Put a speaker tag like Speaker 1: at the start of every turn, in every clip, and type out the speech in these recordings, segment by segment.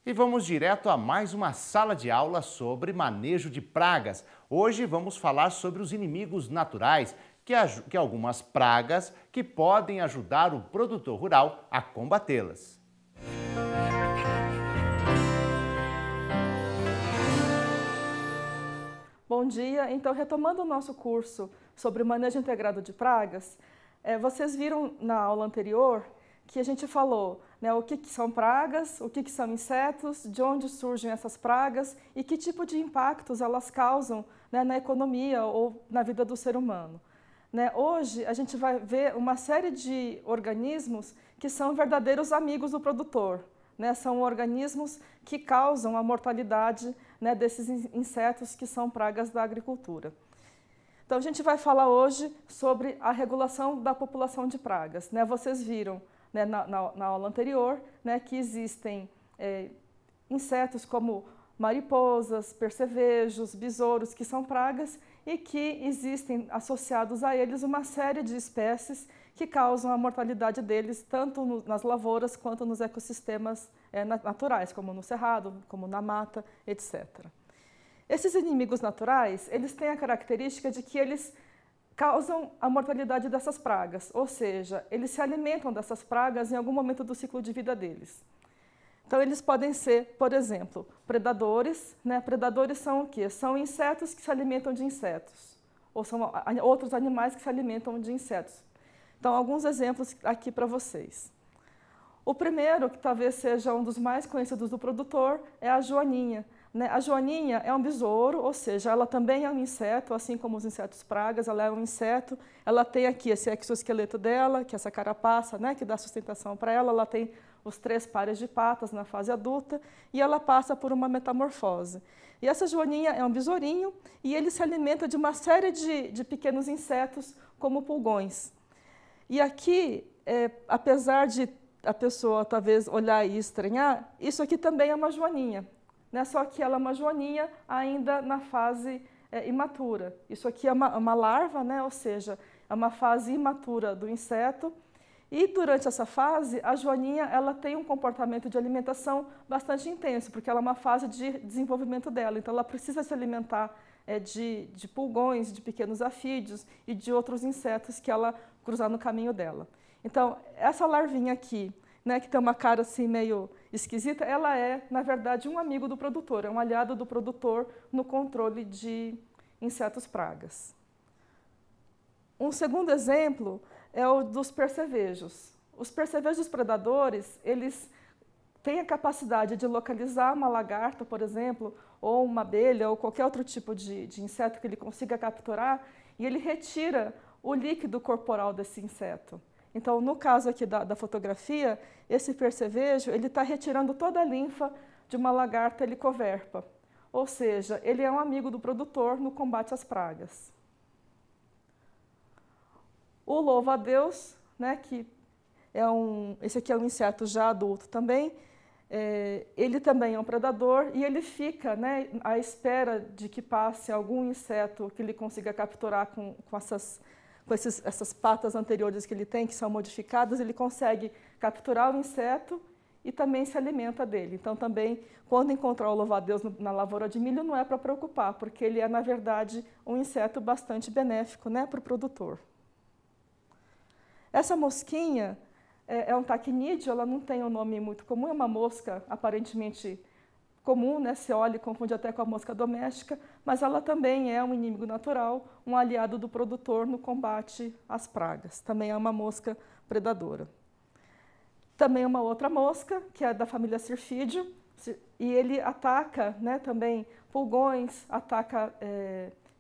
Speaker 1: E vamos direto a mais uma sala de aula sobre manejo de pragas. Hoje vamos falar sobre os inimigos naturais, que algumas pragas que podem ajudar o produtor rural a combatê-las.
Speaker 2: Bom dia. Então, retomando o nosso curso sobre manejo integrado de pragas, vocês viram na aula anterior que a gente falou, né, o que são pragas, o que são insetos, de onde surgem essas pragas e que tipo de impactos elas causam, né, na economia ou na vida do ser humano. Né, hoje a gente vai ver uma série de organismos que são verdadeiros amigos do produtor. Né, são organismos que causam a mortalidade, né, desses insetos que são pragas da agricultura. Então a gente vai falar hoje sobre a regulação da população de pragas. Né, vocês viram, né, na aula anterior, né, que existem insetos como mariposas, percevejos, besouros, que são pragas e que existem associados a eles uma série de espécies que causam a mortalidade deles tanto nas lavouras quanto nos ecossistemas naturais, como no cerrado, como na mata, etc. Esses inimigos naturais, eles têm a característica de que eles causam a mortalidade dessas pragas, ou seja, eles se alimentam dessas pragas em algum momento do ciclo de vida deles. Então, eles podem ser, por exemplo, predadores. Né? Predadores são o quê? São insetos que se alimentam de insetos, ou são outros animais que se alimentam de insetos. Então, alguns exemplos aqui para vocês. O primeiro, que talvez seja um dos mais conhecidos do produtor, é a joaninha. Né? A joaninha é um besouro, ou seja, ela também é um inseto, assim como os insetos pragas, ela é um inseto. Ela tem aqui esse exoesqueleto dela, que é essa carapaça, né, que dá sustentação para ela. Ela tem os 3 pares de patas na fase adulta e ela passa por uma metamorfose. E essa joaninha é um besourinho e ele se alimenta de uma série de pequenos insetos, como pulgões. E aqui, apesar de a pessoa talvez olhar e estranhar, isso aqui também é uma joaninha. Né? Só que ela é uma joaninha ainda na fase imatura. Isso aqui é uma larva, né? Ou seja, é uma fase imatura do inseto. E durante essa fase, a joaninha ela tem um comportamento de alimentação bastante intenso, porque ela é uma fase de desenvolvimento dela. Então, ela precisa se alimentar de pulgões, de pequenos afídeos e de outros insetos que ela cruzar no caminho dela. Então, essa larvinha aqui, né, que tem uma cara assim meio esquisita, ela é, na verdade, um amigo do produtor, é um aliado do produtor no controle de insetos pragas. Um segundo exemplo é o dos percevejos. Os percevejos predadores, eles têm a capacidade de localizar uma lagarta, por exemplo, ou uma abelha, ou qualquer outro tipo de inseto que ele consiga capturar, e ele retira o líquido corporal desse inseto. Então, no caso aqui da fotografia, esse percevejo ele está retirando toda a linfa de uma lagarta helicoverpa. Ou seja, ele é um amigo do produtor no combate às pragas. O louva-a-Deus, né, que esse aqui é um inseto já adulto também, ele também é um predador e ele fica, né, à espera de que passe algum inseto que ele consiga capturar com essas patas anteriores que ele tem, que são modificadas, ele consegue capturar o inseto e também se alimenta dele. Então, também, quando encontrar o louva-a-Deus na lavoura de milho, não é para preocupar, porque ele é, na verdade, um inseto bastante benéfico, né, para o produtor. Essa mosquinha é um tacnídeo, ela não tem um nome muito comum, é uma mosca aparentemente comum, né? Se olha e confunde até com a mosca doméstica, mas ela também é um inimigo natural, um aliado do produtor no combate às pragas. Também é uma mosca predadora. Também uma outra mosca, que é da família Syrphidium, e ele ataca, né, também pulgões, ataca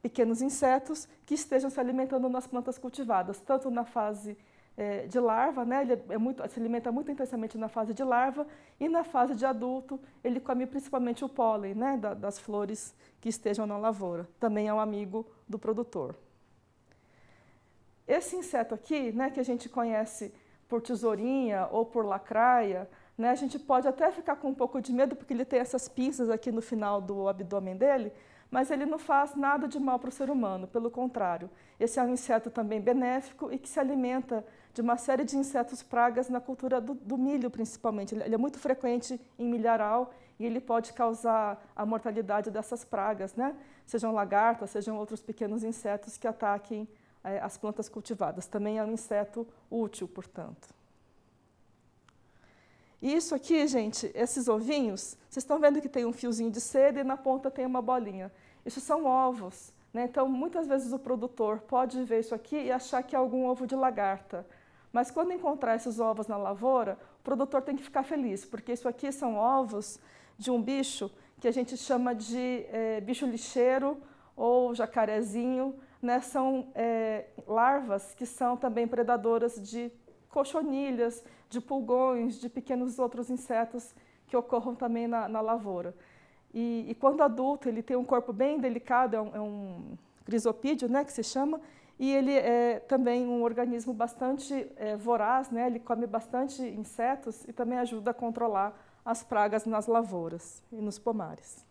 Speaker 2: pequenos insetos que estejam se alimentando nas plantas cultivadas, tanto na fase de larva, né? Ele se alimenta muito intensamente na fase de larva e na fase de adulto ele come principalmente o pólen, né, das flores que estejam na lavoura. Também é um amigo do produtor. Esse inseto aqui, né, que a gente conhece por tesourinha ou por lacraia, né, a gente pode até ficar com um pouco de medo porque ele tem essas pinças aqui no final do abdômen dele, mas ele não faz nada de mal para o ser humano, pelo contrário. Esse é um inseto também benéfico e que se alimenta de uma série de insetos pragas na cultura do milho, principalmente. Ele é muito frequente em milharal e ele pode causar a mortalidade dessas pragas, né? Sejam lagartas, sejam outros pequenos insetos que ataquem as plantas cultivadas. Também é um inseto útil, portanto. E isso aqui, gente, esses ovinhos, vocês estão vendo que tem um fiozinho de seda e na ponta tem uma bolinha. Isso são ovos, né? Então, muitas vezes o produtor pode ver isso aqui e achar que é algum ovo de lagarta. Mas quando encontrar esses ovos na lavoura, o produtor tem que ficar feliz, porque isso aqui são ovos de um bicho que a gente chama de bicho lixeiro ou jacarezinho, né? São larvas que são também predadoras de cochonilhas, de pulgões, de pequenos outros insetos que ocorram também na lavoura. E quando adulto, ele tem um corpo bem delicado, é um crisopídeo, né, que se chama, e ele é também um organismo bastante voraz, né, ele come bastante insetos e também ajuda a controlar as pragas nas lavouras e nos pomares.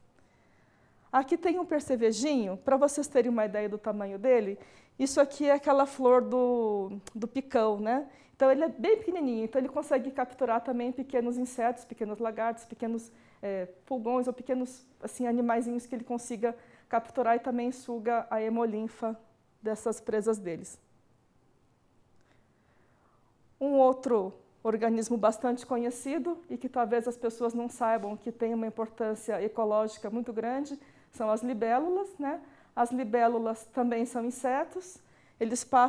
Speaker 2: Aqui tem um percevejinho, para vocês terem uma ideia do tamanho dele, isso aqui é aquela flor do picão, né? Então ele é bem pequenininho, então ele consegue capturar também pequenos insetos, pequenos lagartos, pequenos pulgões ou pequenos assim, animaizinhos que ele consiga capturar e também suga a hemolinfa dessas presas deles. Um outro organismo bastante conhecido e que talvez as pessoas não saibam que tem uma importância ecológica muito grande são as libélulas, né? As libélulas também são insetos,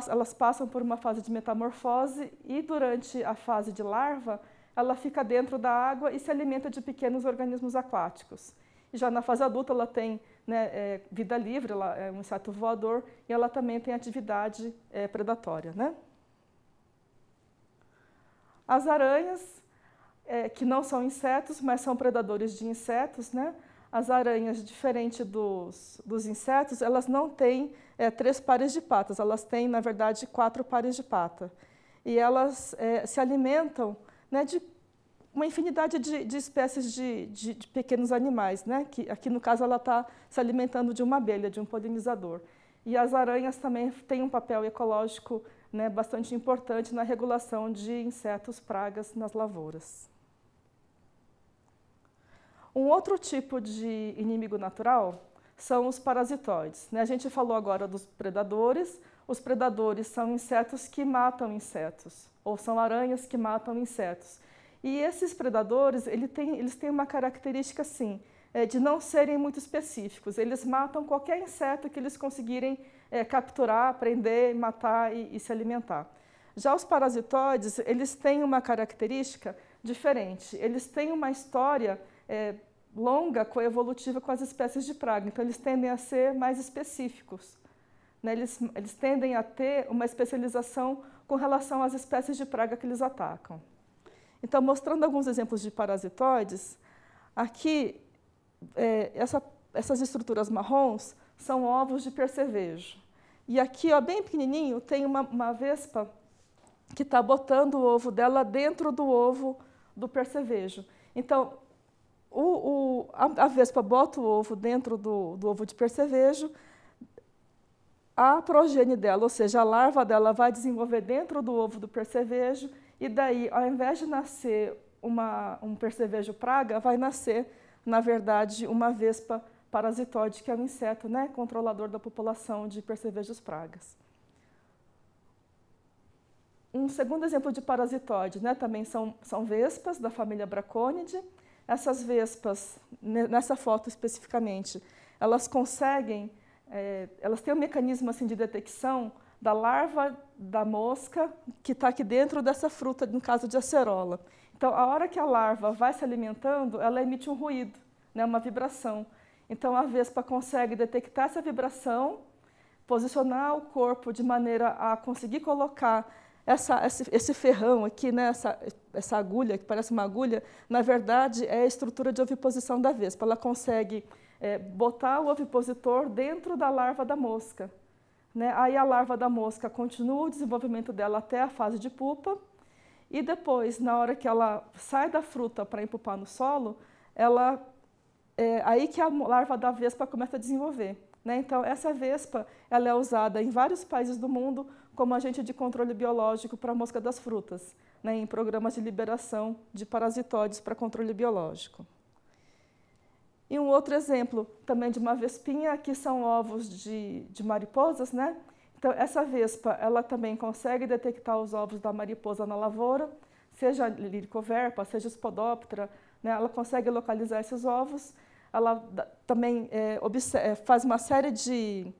Speaker 2: elas passam por uma fase de metamorfose e durante a fase de larva, ela fica dentro da água e se alimenta de pequenos organismos aquáticos. E já na fase adulta ela tem, né, vida livre, ela é um inseto voador e ela também tem atividade predatória, né? As aranhas, que não são insetos, mas são predadores de insetos, né? As aranhas, diferente dos insetos, elas não têm 3 pares de patas, elas têm, na verdade, 4 pares de pata. E elas se alimentam, né, de uma infinidade de espécies de pequenos animais, né? Que aqui, no caso, ela está se alimentando de uma abelha, de um polinizador. E as aranhas também têm um papel ecológico, né, bastante importante na regulação de insetos pragas nas lavouras. Um outro tipo de inimigo natural são os parasitoides, né? A gente falou agora dos predadores. Os predadores são insetos que matam insetos, ou são aranhas que matam insetos. E esses predadores, eles têm uma característica, assim, de não serem muito específicos. Eles matam qualquer inseto que eles conseguirem capturar, prender, matar e se alimentar. Já os parasitoides, eles têm uma característica diferente. Eles têm uma história longa, coevolutiva com as espécies de praga. Então, eles tendem a ser mais específicos, né? Eles tendem a ter uma especialização com relação às espécies de praga que eles atacam. Então, mostrando alguns exemplos de parasitoides, aqui, essas estruturas marrons são ovos de percevejo. E aqui, ó, bem pequenininho, tem uma vespa que está botando o ovo dela dentro do ovo do percevejo. Então, a vespa bota o ovo dentro do ovo de percevejo, a progênie dela, ou seja, a larva dela vai desenvolver dentro do ovo do percevejo, e daí, ao invés de nascer um percevejo praga, vai nascer, na verdade, uma vespa parasitoide, que é um inseto, né, controlador da população de percevejos pragas. Um segundo exemplo de parasitoide, né, também são vespas da família Braconidae. Essas vespas, nessa foto especificamente, elas conseguem, elas têm um mecanismo assim, de detecção da larva da mosca que está aqui dentro dessa fruta, no caso de acerola. Então, a hora que a larva vai se alimentando, ela emite um ruído, né, uma vibração. Então, a vespa consegue detectar essa vibração, posicionar o corpo de maneira a conseguir colocar esse ferrão aqui, né, essa agulha, que parece uma agulha, na verdade é a estrutura de oviposição da vespa. Ela consegue botar o ovipositor dentro da larva da mosca, né? Aí a larva da mosca continua o desenvolvimento dela até a fase de pupa, e depois, na hora que ela sai da fruta para empupar no solo, ela é aí que a larva da vespa começa a desenvolver, né? Então, essa vespa ela é usada em vários países do mundo como agente de controle biológico para a mosca das frutas, né? Em programas de liberação de parasitóides para controle biológico. E um outro exemplo também de uma vespinha, que são ovos de mariposas, né? Então, essa vespa, ela também consegue detectar os ovos da mariposa na lavoura, seja Lycoverpa, seja Spodoptera, né? Ela consegue localizar esses ovos. Ela também faz uma série de...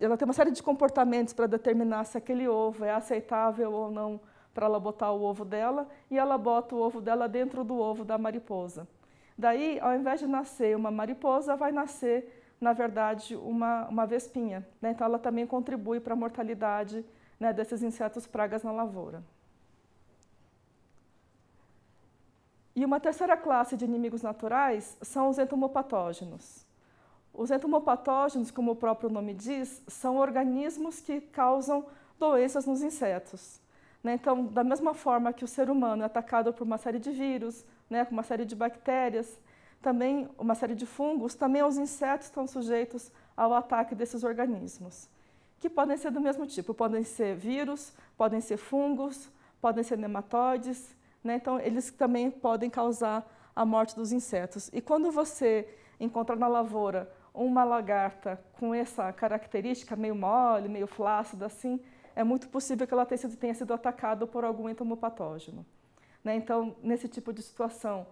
Speaker 2: ela tem uma série de comportamentos para determinar se aquele ovo é aceitável ou não para ela botar o ovo dela, e ela bota o ovo dela dentro do ovo da mariposa. Daí, ao invés de nascer uma mariposa, vai nascer, na verdade, uma vespinha, né? Então, ela também contribui para a mortalidade, né, desses insetos pragas na lavoura. E uma terceira classe de inimigos naturais são os entomopatógenos. Os entomopatógenos, como o próprio nome diz, são organismos que causam doenças nos insetos, né? Então, da mesma forma que o ser humano é atacado por uma série de vírus, né, uma série de bactérias, também uma série de fungos, também os insetos estão sujeitos ao ataque desses organismos, que podem ser do mesmo tipo, podem ser vírus, podem ser fungos, podem ser nematóides, né? Então, eles também podem causar a morte dos insetos. E quando você encontrar na lavoura uma lagarta com essa característica, meio mole, meio flácida, assim, é muito possível que ela tenha sido atacada por algum entomopatógeno, né? Então, nesse tipo de situação,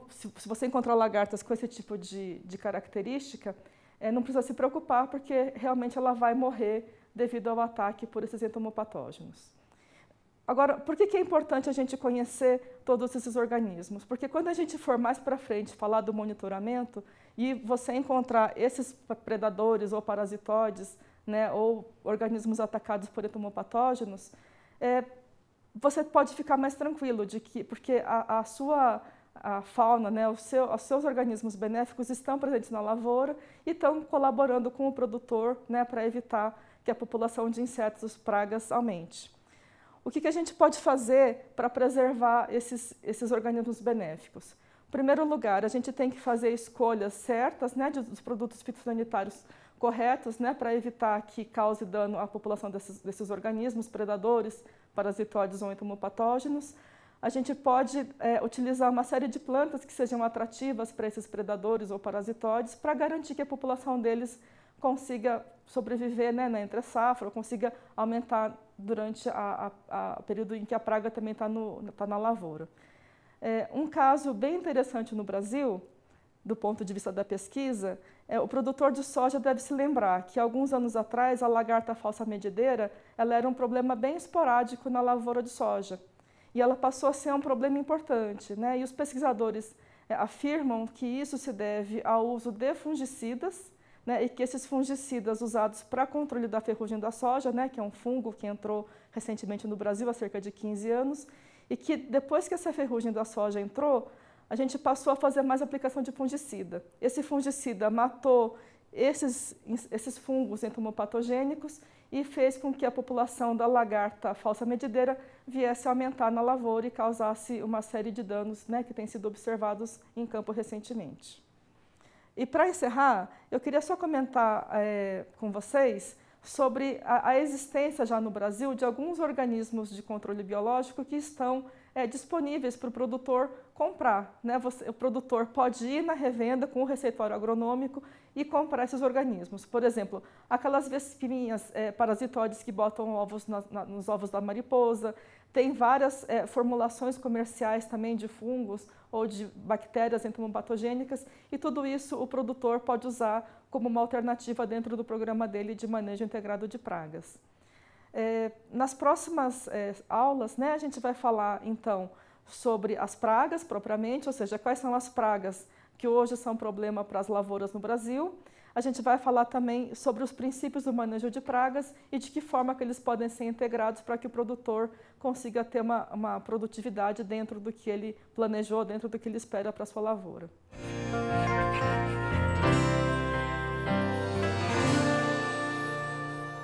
Speaker 2: se você encontrar lagartas com esse tipo de característica, não precisa se preocupar, porque realmente ela vai morrer devido ao ataque por esses entomopatógenos. Agora, por que é importante a gente conhecer todos esses organismos? Porque quando a gente for mais para frente falar do monitoramento e você encontrar esses predadores ou parasitóides, né, ou organismos atacados por entomopatógenos, você pode ficar mais tranquilo, porque a fauna, né, os seus organismos benéficos estão presentes na lavoura e estão colaborando com o produtor, né, para evitar que a população de insetos pragas aumente. O que a gente pode fazer para preservar esses organismos benéficos? Em primeiro lugar, a gente tem que fazer escolhas certas, né, dos produtos fitossanitários corretos, né, para evitar que cause dano à população desses organismos, predadores, parasitóides ou entomopatógenos. A gente pode utilizar uma série de plantas que sejam atrativas para esses predadores ou parasitóides, para garantir que a população deles consiga sobreviver, né, na entre-safra, ou consiga aumentar durante o período em que a praga também está na lavoura. Um caso bem interessante no Brasil, do ponto de vista da pesquisa, o produtor de soja deve se lembrar que, alguns anos atrás, a lagarta falsa medideira ela era um problema bem esporádico na lavoura de soja. E ela passou a ser um problema importante, né? E os pesquisadores afirmam que isso se deve ao uso de fungicidas, né? E que esses fungicidas usados para controle da ferrugem da soja, né? Que é um fungo que entrou recentemente no Brasil há cerca de 15 anos, e que depois que essa ferrugem da soja entrou, a gente passou a fazer mais aplicação de fungicida. Esse fungicida matou esses fungos entomopatogênicos e fez com que a população da lagarta falsa medideira viesse a aumentar na lavoura e causasse uma série de danos, né, que têm sido observados em campo recentemente. E para encerrar, eu queria só comentar com vocês sobre a existência já no Brasil de alguns organismos de controle biológico que estão disponíveis para o produtor comprar, né? O produtor pode ir na revenda com o receituário agronômico e comprar esses organismos. Por exemplo, aquelas vespinhas parasitóides que botam ovos nos ovos da mariposa. Tem várias formulações comerciais também de fungos ou de bactérias entomopatogênicas, e tudo isso o produtor pode usar como uma alternativa dentro do programa dele de manejo integrado de pragas. Nas próximas aulas, né, a gente vai falar, então, sobre as pragas propriamente, ou seja, quais são as pragas que hoje são problema para as lavouras no Brasil. A gente vai falar também sobre os princípios do manejo de pragas e de que forma que eles podem ser integrados para que o produtor consiga ter uma produtividade dentro do que ele planejou, dentro do que ele espera para a sua lavoura.